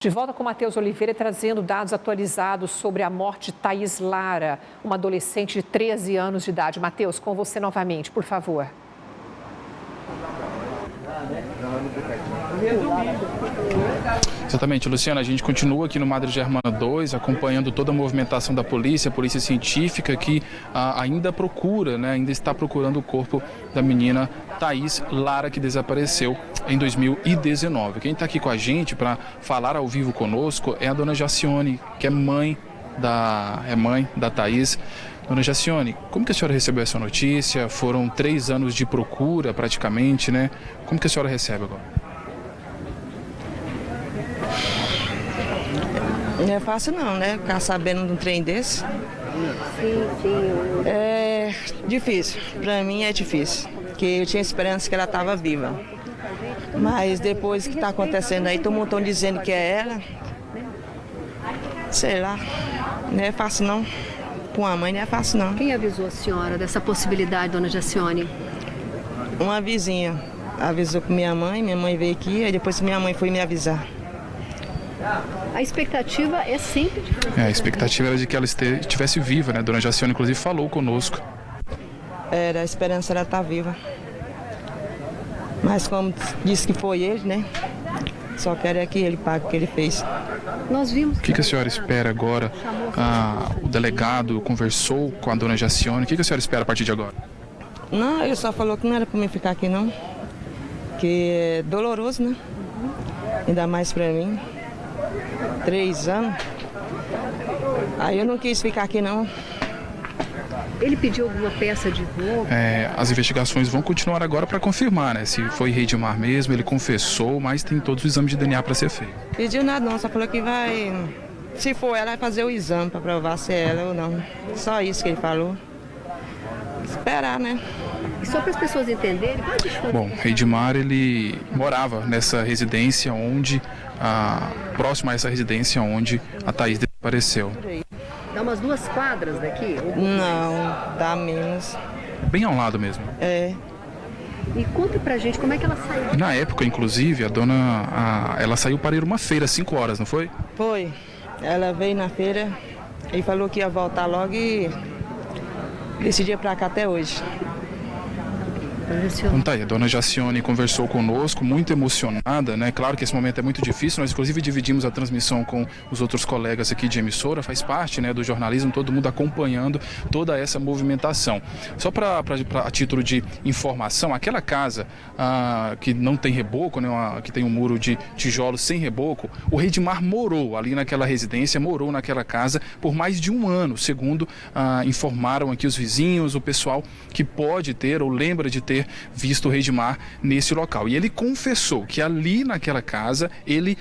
De volta com Matheus Oliveira, trazendo dados atualizados sobre a morte de Thaís Lara, uma adolescente de 13 anos de idade. Matheus, com você novamente, por favor. Exatamente, Luciana, a gente continua aqui no Madre Germana 2, acompanhando toda a movimentação da polícia científica que ainda procura, ainda está procurando o corpo da menina Thaís Lara, que desapareceu em 2019. Quem está aqui com a gente para falar ao vivo conosco é a dona Jacione, que é mãe da Thaís. Dona Jacione, como que a senhora recebeu essa notícia? Foram 3 anos de procura praticamente, né? Como que a senhora recebe agora? Não é fácil não, né? Ficar sabendo de um trem desse. É difícil, pra mim é difícil, porque eu tinha esperança que ela estava viva. Mas depois que está acontecendo aí, todo mundo está dizendo que é ela. Sei lá, não é fácil não. Com a mãe não é fácil não. Quem avisou a senhora dessa possibilidade, dona Jacione? Uma vizinha avisou com minha mãe veio aqui, aí depois minha mãe foi me avisar. A expectativa é sempre de... A expectativa era de que ela estivesse viva, né? Dona Jacione, inclusive, falou conosco. A esperança era estar viva. Mas como disse que foi ele, né? Só quero é que ele pague o que ele fez. Nós vimos... O que a senhora espera agora? O delegado conversou com a dona Jacione. O que a senhora espera a partir de agora? Não, ele só falou que não era para mim ficar aqui, não. Que é doloroso, né? Ainda mais para mim. 3 anos. Aí eu não quis ficar aqui, não. Ele pediu alguma peça de roupa? As investigações vão continuar agora para confirmar, né? Se foi Reidmar mesmo, ele confessou, mas tem todos os exames de DNA para ser feito. Pediu nada não, só falou que vai... Se for ela, vai fazer o exame para provar se é ela ou não. Só isso que ele falou. Esperar, né? E só para as pessoas entenderem... Bom, Reidmar, ele morava nessa residência onde... próximo a essa residência onde a Thaís desapareceu. Dá umas 2 quadras daqui? Não, dá menos. Bem ao lado mesmo. É. E conta pra gente como é que ela saiu. Na época, inclusive, ela saiu para ir uma feira às 5 horas, não foi? Foi. Ela veio na feira e falou que ia voltar logo e decidiu ir pra cá até hoje. Então tá aí, a dona Jacione conversou conosco, muito emocionada, né? Claro que esse momento é muito difícil, nós inclusive dividimos a transmissão com os outros colegas aqui de emissora, faz parte, né, do jornalismo, todo mundo acompanhando toda essa movimentação. Só a título de informação, aquela casa que não tem reboco, né, que tem um muro de tijolos sem reboco, o Reidmar morou ali naquela residência, morou naquela casa por mais de 1 ano, segundo informaram aqui os vizinhos, o pessoal que pode ter ou lembra de ter visto o Reidmar nesse local. E ele confessou que ali naquela casa ele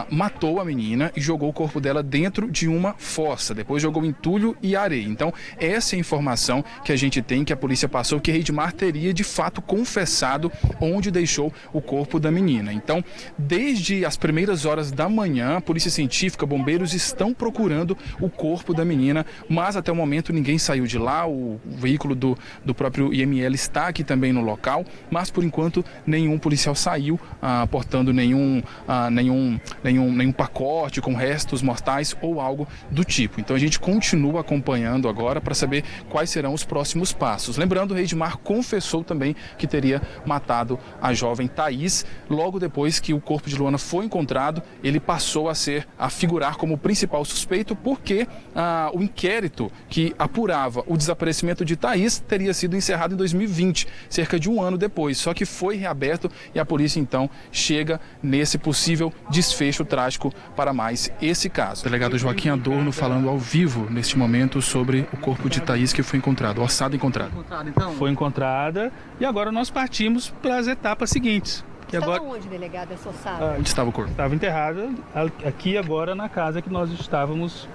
matou a menina e jogou o corpo dela dentro de uma fossa. Depois jogou entulho e areia. Então, essa é a informação que a gente tem, que a polícia passou, que Reidmar teria de fato confessado onde deixou o corpo da menina. Então, desde as primeiras horas da manhã, a polícia científica, bombeiros estão procurando o corpo da menina, mas até o momento ninguém saiu de lá. O veículo do próprio IML está aqui também no local, mas por enquanto nenhum policial saiu portando nenhum pacote com restos mortais ou algo do tipo. Então a gente continua acompanhando agora para saber quais serão os próximos passos. Lembrando, o Reidmar confessou também que teria matado a jovem Thaís. Logo depois que o corpo de Luana foi encontrado, ele passou a figurar como principal suspeito, porque o inquérito que apurava o desaparecimento de Thaís teria sido encerrado em 2020, cerca de 1 ano depois, só que foi reaberto e a polícia então chega nesse possível desfecho trágico para mais esse caso. O delegado Joaquim Adorno falando ao vivo neste momento sobre o corpo de Thaís que foi encontrado, ossada encontrada. Foi encontrada e agora nós partimos para as etapas seguintes. Estava onde, delegado, essa ossada? Onde estava o corpo? Estava enterrada aqui agora na casa que nós estávamos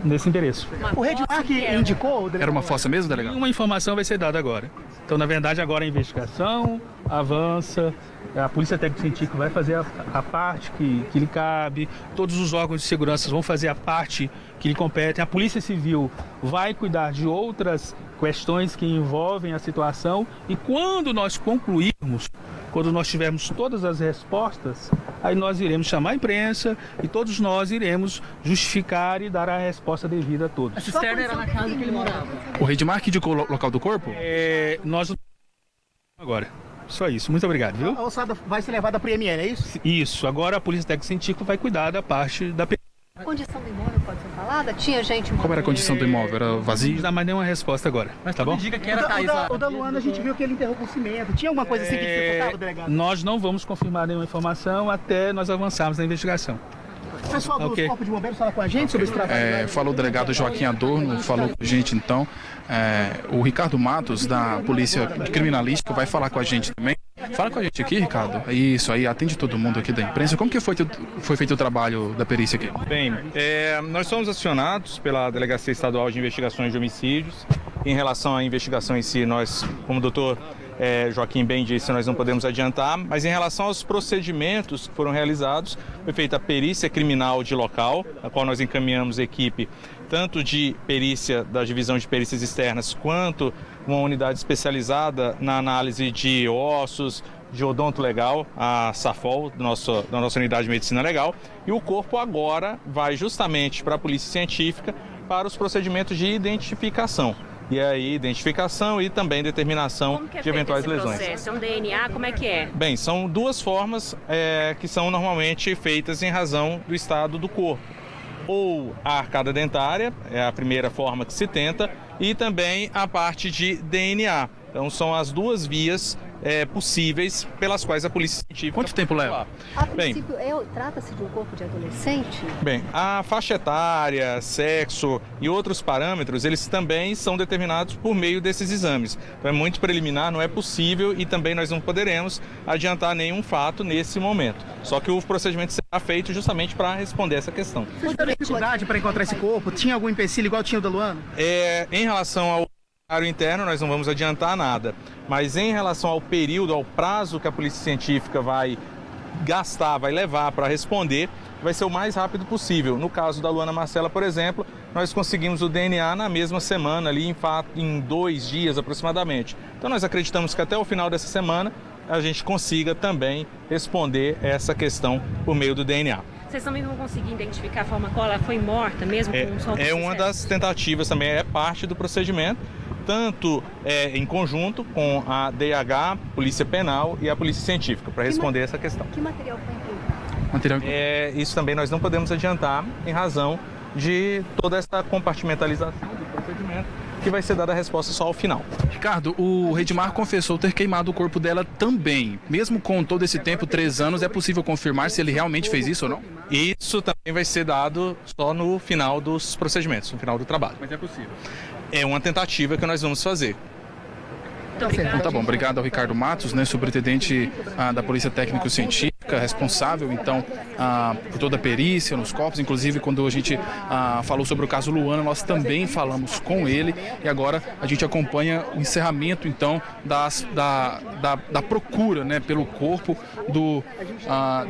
nesse endereço. O Reidmar que indicou... Era uma fossa mesmo, delegado? Uma informação vai ser dada agora. Então, na verdade, agora a investigação avança, a Polícia Técnico-Científica vai fazer a parte que lhe cabe, todos os órgãos de segurança vão fazer a parte que lhe compete, a Polícia Civil vai cuidar de outras questões que envolvem a situação e quando nós concluirmos Quando nós tivermos todas as respostas, aí nós iremos chamar a imprensa e todos nós iremos justificar e dar a resposta devida a todos. A cisterna era na casa que ele morava. O Redmar que indicou o local do corpo? Nós agora. Só isso. Muito obrigado, viu? A ossada vai ser levada para o IML, é isso? Isso. Agora a Polícia Técnica Científica vai cuidar da parte da perícia. A condição do imóvel pode ser falada? Tinha gente morando? Qual era a condição do imóvel? Era vazio? Não dá mais nenhuma resposta agora, tá bom? Diga que era o da Luana, a gente viu que ele enterrou com cimento. Tinha alguma coisa assim que dificultava, delegado? Nós não vamos confirmar nenhuma informação até nós avançarmos na investigação. O pessoal do Corpo de Bombeiros fala com a gente sobre esse trabalho? Falou o delegado Joaquim Adorno, falou com a gente então. O Ricardo Matos, da Polícia Criminalística, vai falar com a gente também. Fala com a gente aqui, Ricardo. Isso aí, atende todo mundo aqui da imprensa. Como que foi feito o trabalho da perícia aqui? Bem, nós somos acionados pela Delegacia Estadual de Investigações de Homicídios. Em relação à investigação em si, nós, como o doutor Joaquim bem disse, nós não podemos adiantar, mas em relação aos procedimentos que foram realizados, foi feita a perícia criminal de local, a qual nós encaminhamos equipe tanto de perícia da Divisão de Perícias Externas, quanto uma unidade especializada na análise de ossos, de odonto legal, a SAFOL, da nossa unidade de medicina legal, e o corpo agora vai justamente para a Polícia Científica para os procedimentos de identificação. E aí, identificação e também determinação de eventuais lesões. Processo? É um DNA? Como é que é? Bem, são duas formas que são normalmente feitas em razão do estado do corpo. Ou a arcada dentária, é a primeira forma que se tenta, e também a parte de DNA. Então são as duas vias possíveis pelas quais a Polícia Científica... Quanto tempo leva? A princípio, trata-se de um corpo de adolescente? Bem, a faixa etária, sexo e outros parâmetros, eles também são determinados por meio desses exames. Então é muito preliminar, não é possível e também nós não poderemos adiantar nenhum fato nesse momento. Só que o procedimento será feito justamente para responder essa questão. Você teve dificuldade para encontrar esse corpo? Tinha algum empecilho igual tinha o da Luana? Em relação ao interno, nós não vamos adiantar nada, mas em relação ao período, ao prazo que a Polícia Científica vai gastar, vai levar para responder, vai ser o mais rápido possível. No caso da Luana Marcela, por exemplo, nós conseguimos o DNA na mesma semana, ali em 2 dias aproximadamente. Então nós acreditamos que até o final dessa semana a gente consiga também responder essa questão por meio do DNA. Vocês também vão conseguir identificar a forma como ela foi morta, mesmo com um solto? É uma das tentativas também, é parte do procedimento, tanto em conjunto com a DH, Polícia Penal e a Polícia Científica, para responder essa questão. Que material foi incluído? Isso também nós não podemos adiantar em razão de toda essa compartimentalização do procedimento, que vai ser dada a resposta só ao final. Ricardo, o Redmar confessou ter queimado o corpo dela também. Mesmo com todo esse tempo, 3 anos, é possível confirmar se ele realmente fez isso ou não? Isso também vai ser dado só no final dos procedimentos, no final do trabalho. Mas é possível. É uma tentativa que nós vamos fazer. Então tá bom, obrigado ao Ricardo Matos, superintendente da Polícia Técnico-Científica, responsável então por toda a perícia nos corpos. Inclusive, quando a gente falou sobre o caso Luana, nós também falamos com ele e agora a gente acompanha o encerramento então da procura pelo corpo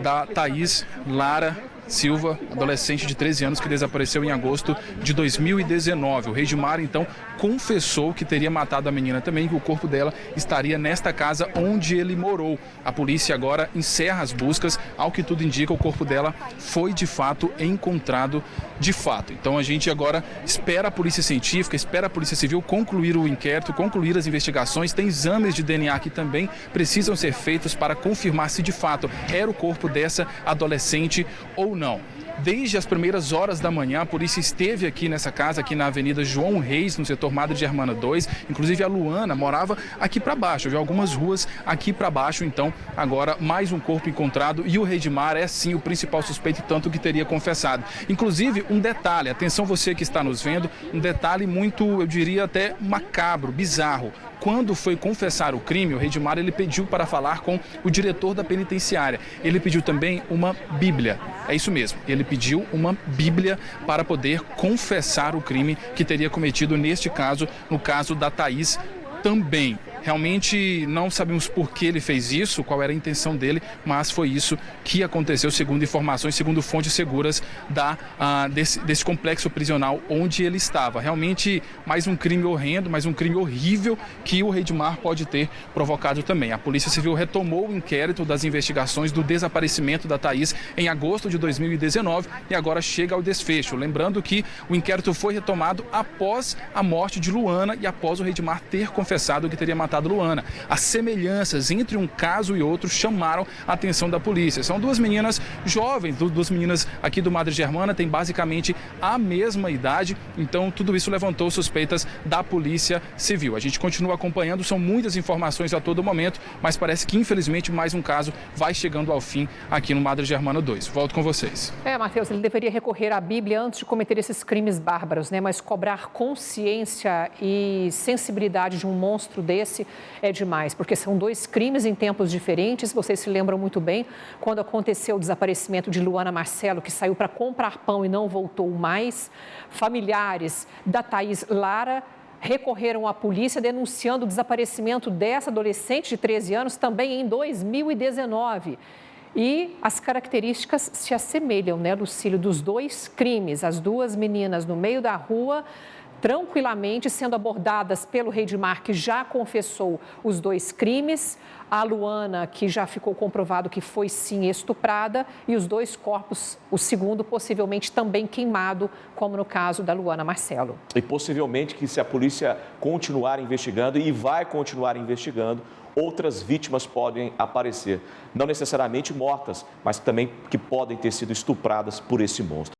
da Thaís Lara Silva, adolescente de 13 anos que desapareceu em agosto de 2019. O Redmar, então, confessou que teria matado a menina também, que o corpo dela estaria nesta casa onde ele morou. A polícia agora encerra as buscas. Ao que tudo indica, o corpo dela foi, de fato, encontrado de fato. Então, a gente agora espera a Polícia Científica, espera a Polícia Civil concluir o inquérito, concluir as investigações. Tem exames de DNA que também precisam ser feitos para confirmar se, de fato, era o corpo dessa adolescente ou não. Desde as primeiras horas da manhã, a polícia esteve aqui nessa casa, aqui na Avenida João Reis, no setor Madre de Germana 2. Inclusive, a Luana morava aqui para baixo, viu algumas ruas aqui para baixo. Então, agora, mais um corpo encontrado e o Redmar é, sim, o principal suspeito, tanto que teria confessado. Inclusive, um detalhe, atenção você que está nos vendo, um detalhe muito, eu diria até macabro, bizarro. Quando foi confessar o crime, o Redmar ele pediu para falar com o diretor da penitenciária. Ele pediu também uma Bíblia. É isso mesmo, ele pediu uma Bíblia para poder confessar o crime que teria cometido neste caso, no caso da Thaís também. Realmente não sabemos por que ele fez isso, qual era a intenção dele, mas foi isso que aconteceu, segundo informações, segundo fontes seguras desse complexo prisional onde ele estava. Realmente mais um crime horrendo, mais um crime horrível que o Redmar pode ter provocado também. A Polícia Civil retomou o inquérito das investigações do desaparecimento da Thaís em agosto de 2019 e agora chega ao desfecho. Lembrando que o inquérito foi retomado após a morte de Luana e após o Redmar ter confessado que teria matado Luana. As semelhanças entre um caso e outro chamaram a atenção da polícia. São duas meninas jovens, duas meninas aqui do Madre Germana, têm basicamente a mesma idade, então tudo isso levantou suspeitas da Polícia Civil. A gente continua acompanhando, são muitas informações a todo momento, mas parece que infelizmente mais um caso vai chegando ao fim aqui no Madre Germana 2. Volto com vocês. Matheus, ele deveria recorrer à Bíblia antes de cometer esses crimes bárbaros, né? Mas cobrar consciência e sensibilidade de um monstro desse é demais, porque são dois crimes em tempos diferentes. Vocês se lembram muito bem quando aconteceu o desaparecimento de Luana Marcelo, que saiu para comprar pão e não voltou mais. Familiares da Thaís Lara recorreram à polícia denunciando o desaparecimento dessa adolescente de 13 anos também em 2019. E as características se assemelham, né, Lucílio, dos dois crimes. As duas meninas no meio da rua, tranquilamente sendo abordadas pelo Redmar, que já confessou os dois crimes. A Luana, que já ficou comprovado que foi sim estuprada, e os dois corpos, o segundo possivelmente também queimado, como no caso da Luana Marcelo. E possivelmente que, se a polícia continuar investigando, e vai continuar investigando, outras vítimas podem aparecer, não necessariamente mortas, mas também que podem ter sido estupradas por esse monstro.